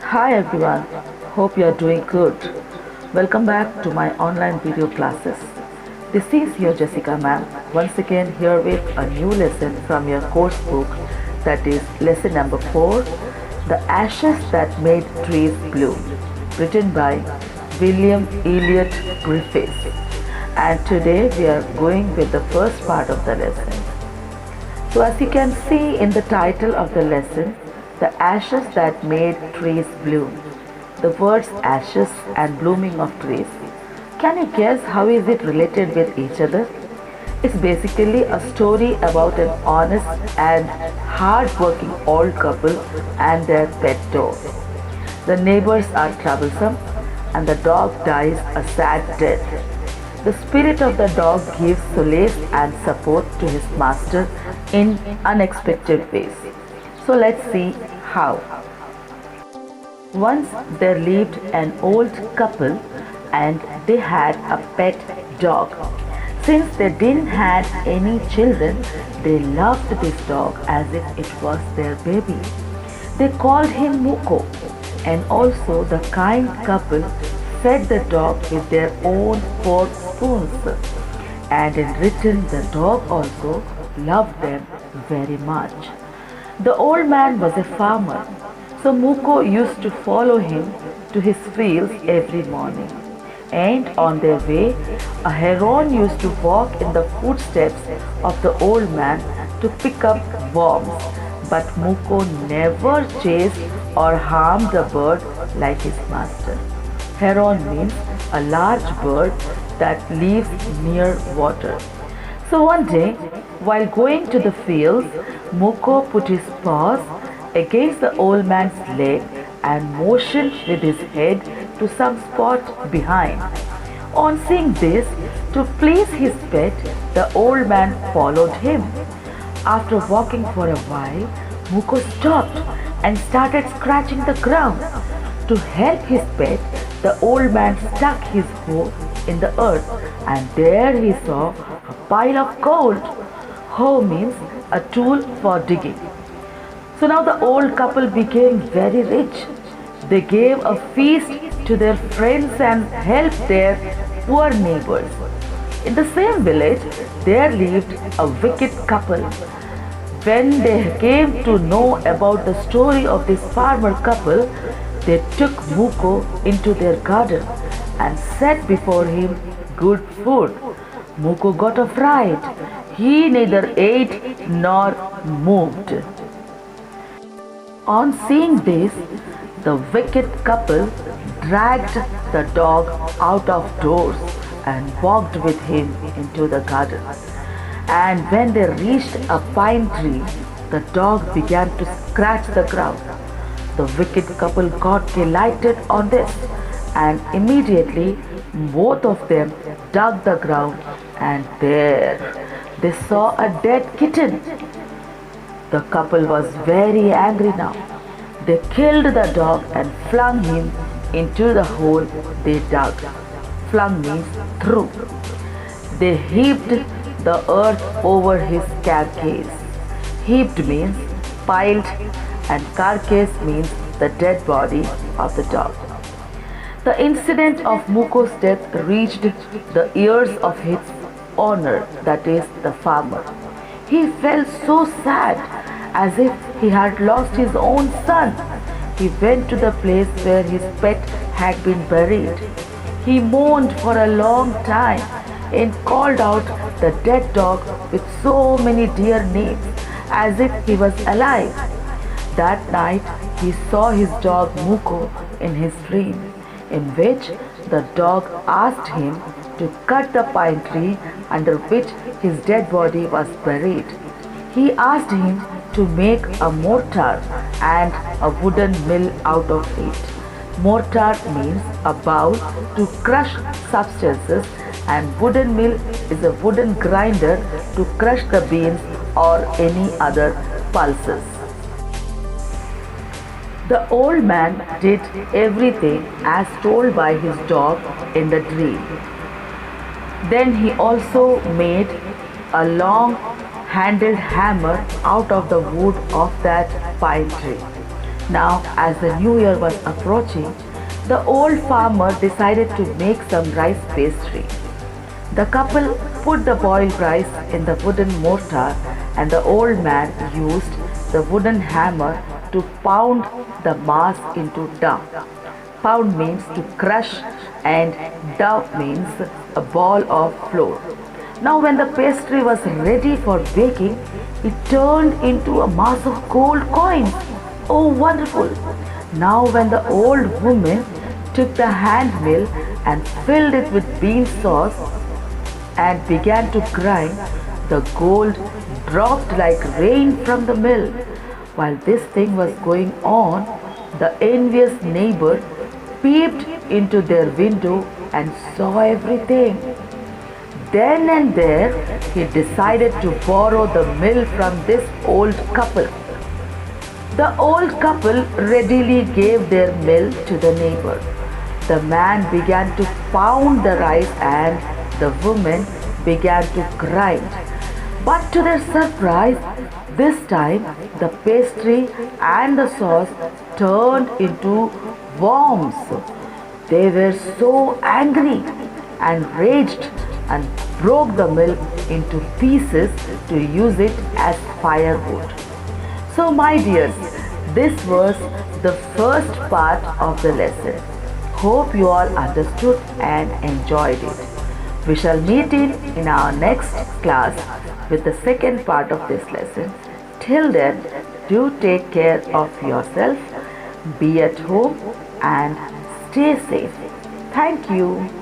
Hi everyone, hope you are doing good. Welcome back to my online video classes. This is your Jessica ma'am, once again here with a new lesson from your course book, that is lesson number 4, The Ashes That Made Trees Bloom, written by William Elliot Griffiths. And today we are going with the first part of the lesson. So as you can see in the title of the lesson, The Ashes That Made Trees Bloom. The words ashes and blooming of trees. Can you guess how is it related with each other? It's basically a story about an honest and hard-working old couple and their pet dog. The neighbors are troublesome and the dog dies a sad death. The spirit of the dog gives solace and support to his master in unexpected ways. So let's see how. Once there lived an old couple and they had a pet dog. Since they didn't have any children, they loved this dog as if it was their baby. They called him Muko, and also the kind couple fed the dog with their own fork spoons. And in return, the dog also loved them very much. The old man was a farmer, so Muko used to follow him to his fields every morning. And on their way, a heron used to walk in the footsteps of the old man to pick up worms. But Muko never chased or harmed the bird like his master. Heron means a large bird that lives near water. So one day, while going to the fields, Muko put his paws against the old man's leg and motioned with his head to some spot behind. On seeing this, to please his pet, the old man followed him. After walking for a while, Muko stopped and started scratching the ground. To help his pet, the old man stuck his hoe in the earth, and there he saw a pile of gold. Hoe means a tool for digging. So now the old couple became very rich. They gave a feast to their friends and helped their poor neighbors. In the same village, there lived a wicked couple. When they came to know about the story of this farmer couple, they took Muko into their garden and set before him good food. Muko got a fright. He neither ate nor moved. On seeing this, the wicked couple dragged the dog out of doors and walked with him into the garden. And when they reached a pine tree, the dog began to scratch the ground. The wicked couple got delighted on this, and immediately both of them dug the ground, and there they saw a dead kitten. The couple was very angry now. They killed the dog and flung him into the hole they dug. Flung means threw. They heaped the earth over his carcass. Heaped means piled, and carcass means the dead body of the dog. The incident of Muko's death reached the ears of his owner, that is, the farmer. He felt so sad, as if he had lost his own son. He went to the place where his pet had been buried. He mourned for a long time and called out the dead dog with so many dear names, as if he was alive. That night he saw his dog Muko in his dream, in which the dog asked him to cut the pine tree under which his dead body was buried. He asked him to make a mortar and a wooden mill out of it. Mortar means a bowl to crush substances, and wooden mill is a wooden grinder to crush the beans or any other pulses. The old man did everything as told by his dog in the dream. Then he also made a long handled hammer out of the wood of that pine tree. Now, as the new year was approaching, the old farmer decided to make some rice pastry. The couple put the boiled rice in the wooden mortar, and the old man used the wooden hammer to pound the mass into dough. Pound means to crush, and dough means a ball of flour. Now, when the pastry was ready for baking, it turned into a mass of gold coins. Oh, wonderful! Now, when the old woman took the hand mill and filled it with bean sauce and began to grind, the gold dropped like rain from the mill. While this thing was going on, the envious neighbor peeped into their window and saw everything. Then and there, he decided to borrow the mill from this old couple. The old couple readily gave their mill to the neighbor. The man began to pound the rice and the woman began to grind. But to their surprise, this time the pastry and the sauce turned into worms. They were so angry and raged and broke the mill into pieces to use it as firewood. So, my dears, this was the first part of the lesson. Hope you all understood and enjoyed it. We shall meet in our next class with the second part of this lesson. Till then, do take care of yourself, be at home, and stay safe. Thank you.